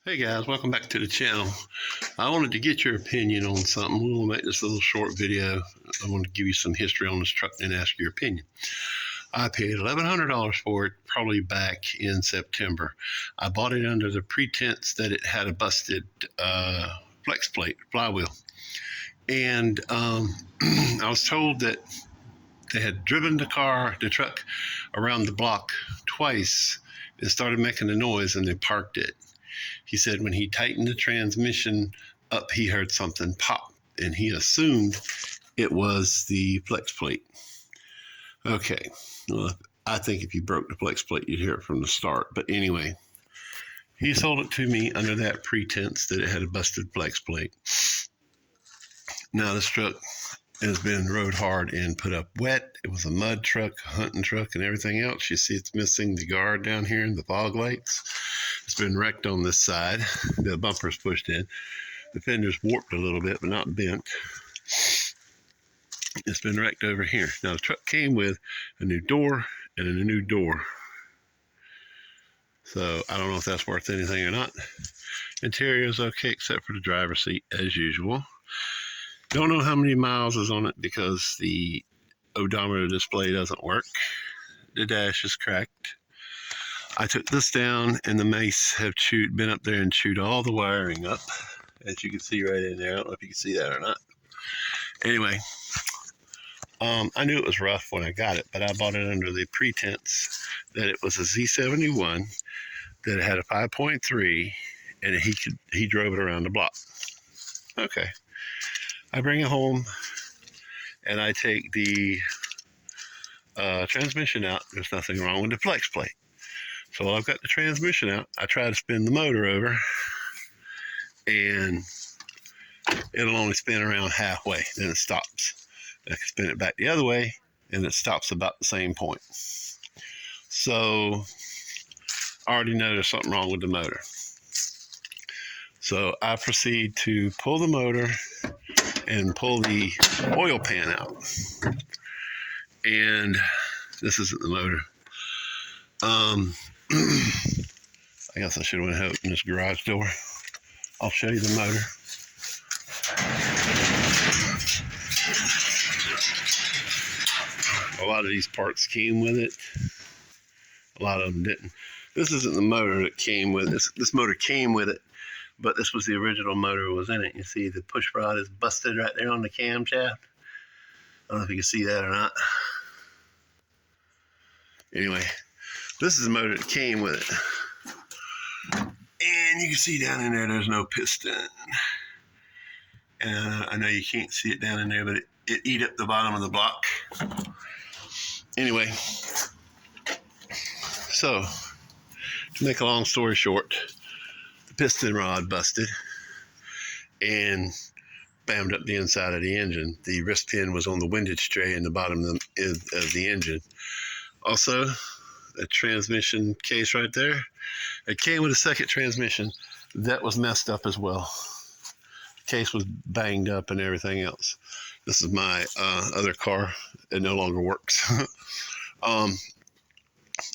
Hey guys, welcome back to the channel. I wanted to get your opinion on something. We'll make this a little short video. I want to give you some history on this truck and ask your opinion. I paid $1,100 for it probably back in September. I bought it under the pretense that it had a busted flex plate flywheel. And I was told that they had driven the truck around the block twice and started making a noise, and they parked it. He said when he tightened the transmission up, he heard something pop, and he assumed it was the flex plate. Okay, well, I think if you broke the flex plate, you'd hear it from the start. But anyway, he sold it to me under that pretense that it had a busted flex plate. Now this truck has been rode hard and put up wet. It was a mud truck, a hunting truck, and everything else. You see it's missing the guard down here and the fog lights. It's been wrecked on this side. The bumper's pushed in. The fender's warped a little bit, but not bent. It's been wrecked over here. Now the truck came with a new door and a new door. So I don't know if that's worth anything or not. Interior's okay except for the driver's seat as usual. Don't know how many miles is on it because the odometer display doesn't work. The dash is cracked. I took this down, and the mice have been up there and chewed all the wiring up, as you can see right in there. I don't know if you can see that or not. Anyway, I knew it was rough when I got it, but I bought it under the pretense that it was a Z71, that it had a 5.3, and he drove it around the block. Okay. I bring it home, and I take the transmission out. There's nothing wrong with the flex plate. So while I've got the transmission out, I try to spin the motor over, and it'll only spin around halfway, then it stops. I can spin it back the other way, and it stops about the same point. So I already know there's something wrong with the motor. So I proceed to pull the motor and pull the oil pan out. And this isn't the motor. I guess I should have went and opened this garage door. I'll show you the motor. A lot of these parts came with it. A lot of them didn't. This isn't the motor that came with it. This motor came with it, but this was the original motor that was in it. You see the push rod is busted right there on the camshaft. I don't know if you can see that or not. Anyway, this is the motor that came with it. And you can see down in there, there's no piston. And I know you can't see it down in there, but it ate up the bottom of the block. Anyway, so to make a long story short, the piston rod busted and bammed up the inside of the engine. The wrist pin was on the windage tray in the bottom of the engine. Also, a transmission case right there. It came with a second transmission that was messed up as well. The case was banged up and everything else. This is my other car. It no longer works.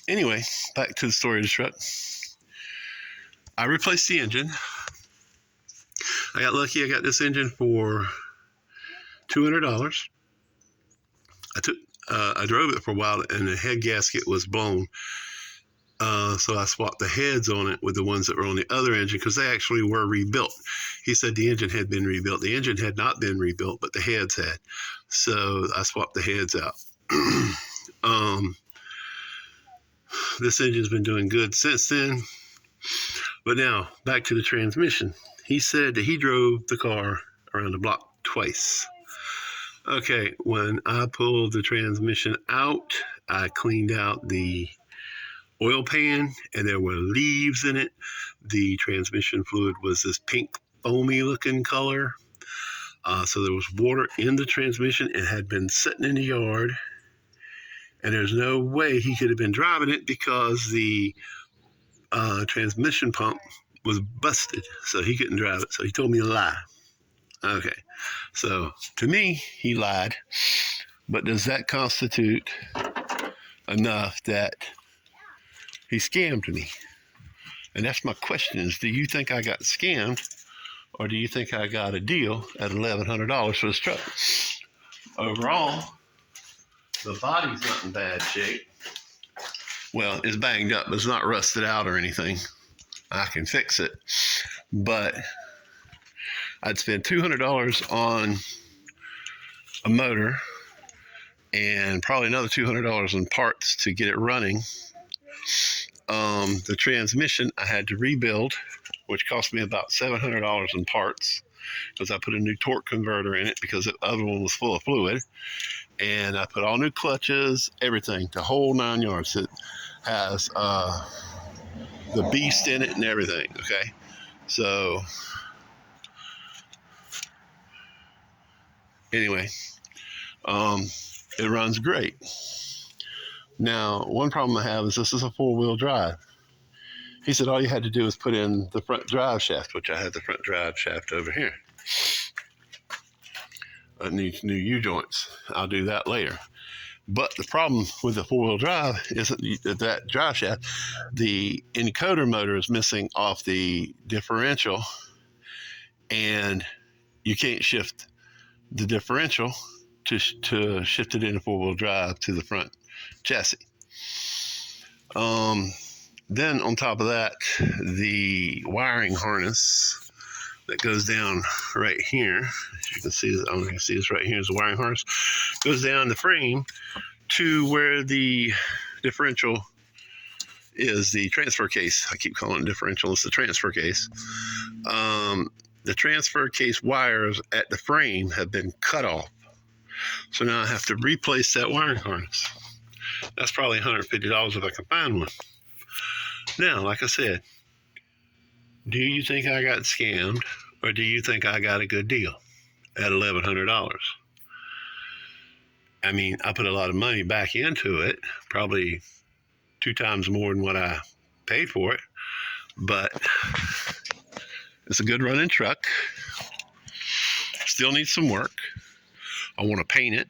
Anyway, back to the story of the truck. I replaced the engine. I got lucky. I got this engine for $200. I drove it for a while, and the head gasket was blown. So I swapped the heads on it with the ones that were on the other engine because they actually were rebuilt. He said the engine had been rebuilt. The engine had not been rebuilt, but the heads had. So I swapped the heads out. This engine's been doing good since then. But now, back to the transmission. He said that he drove the car around the block twice. Okay, when I pulled the transmission out, I cleaned out the oil pan, and there were leaves in it. The transmission fluid was this pink, foamy looking color. So there was water in the transmission. It had been sitting in the yard, and there's no way he could have been driving it because the transmission pump was busted, so he couldn't drive it. So he told me a lie. Okay, so to me, he lied. But does that constitute enough that he scammed me? And that's my question is, do you think I got scammed, or do you think I got a deal at $1,100 for this truck? Overall, the body's not in bad shape. Well, it's banged up, but it's not rusted out or anything. I can fix it. But I'd spend $200 on a motor and probably another $200 on parts to get it running. The transmission I had to rebuild, which cost me about $700 in parts because I put a new torque converter in it because the other one was full of fluid. And I put all new clutches, everything, the whole 9 yards. It has the beast in it and everything, okay? So, anyway, it runs great. Now, one problem I have is this is a four-wheel drive. He said all you had to do was put in the front drive shaft, which I had the front drive shaft over here. It needs new U-joints. I'll do that later. But the problem with the four-wheel drive is that drive shaft, the encoder motor is missing off the differential, and you can't shift the differential to shift it into four-wheel drive to the front chassis. Then on top of that, the wiring harness that goes down right here, as you can see, I don't know if you can see this right here is the wiring harness, goes down the frame to where the differential is, the transfer case. I keep calling it differential, it's the transfer case. The transfer case wires at the frame have been cut off. So now I have to replace that wiring harness. That's probably $150 if I can find one. Now, like I said, do you think I got scammed, or do you think I got a good deal at $1,100? I mean, I put a lot of money back into it, probably 2 times more than what I paid for it, but it's a good running truck. Still needs some work. I want to paint it.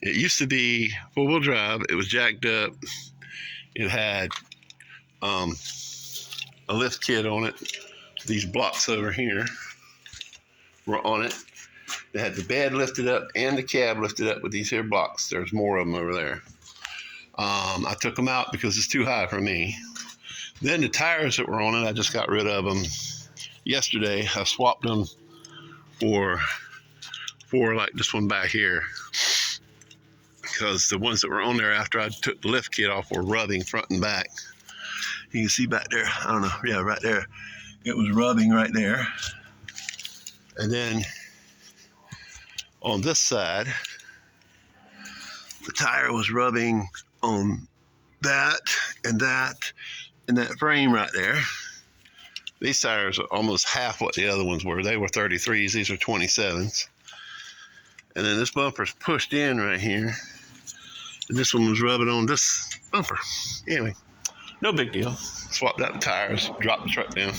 It used to be four-wheel drive. It was jacked up. It had a lift kit on it. These blocks over here were on it. They had the bed lifted up and the cab lifted up with these here blocks. There's more of them over there. I took them out because it's too high for me. Then the tires that were on it, I just got rid of them yesterday. I swapped them for like this one back here, because the ones that were on there after I took the lift kit off were rubbing front and back. You can see back there, I don't know, yeah, right there. It was rubbing right there. And then on this side, the tire was rubbing on that and that and that frame right there. These tires are almost half what the other ones were. They were 33s, these are 27s. And then this bumper's pushed in right here. And this one was rubbing on this bumper. Anyway, no big deal. Swapped out the tires, dropped the truck down.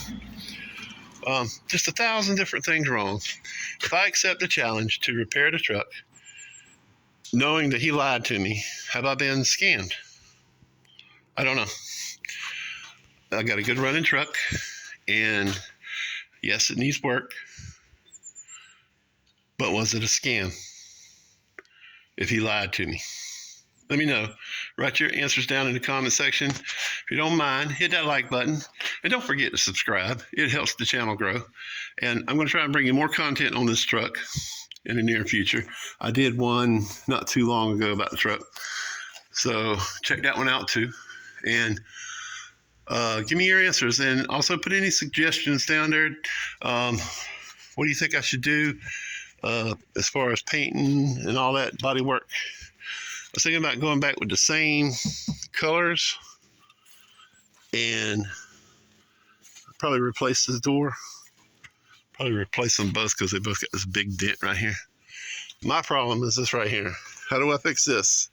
Just 1,000 different things wrong. If I accept the challenge to repair the truck, knowing that he lied to me, have I been scammed? I don't know. I got a good running truck, and yes, it needs work. But was it a scam if he lied to me? Let me know. Write your answers down in the comment section. If you don't mind, hit that like button. And don't forget to subscribe. It helps the channel grow. And I'm going to try and bring you more content on this truck in the near future. I did one not too long ago about the truck. So check that one out too. And give me your answers. And also put any suggestions down there. What do you think I should do as far as painting and all that body work? I was thinking about going back with the same colors and probably replace this door. Probably replace them both because they both got this big dent right here. My problem is this right here. How do I fix this?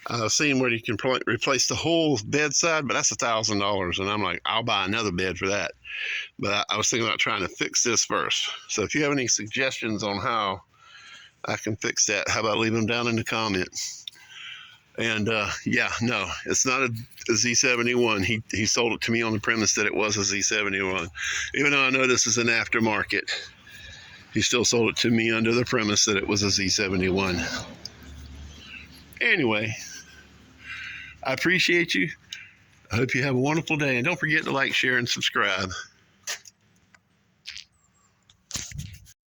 I've seen where you can replace the whole bedside, but that's $1,000. And I'm like, I'll buy another bed for that. But I was thinking about trying to fix this first. So if you have any suggestions on how I can fix that, how about leave them down in the comments? And yeah, no, it's not a Z71. He sold it to me on the premise that it was a Z71. Even though I know this is an aftermarket, he still sold it to me under the premise that it was a Z71. Anyway, I appreciate you. I hope you have a wonderful day. And don't forget to like, share, and subscribe.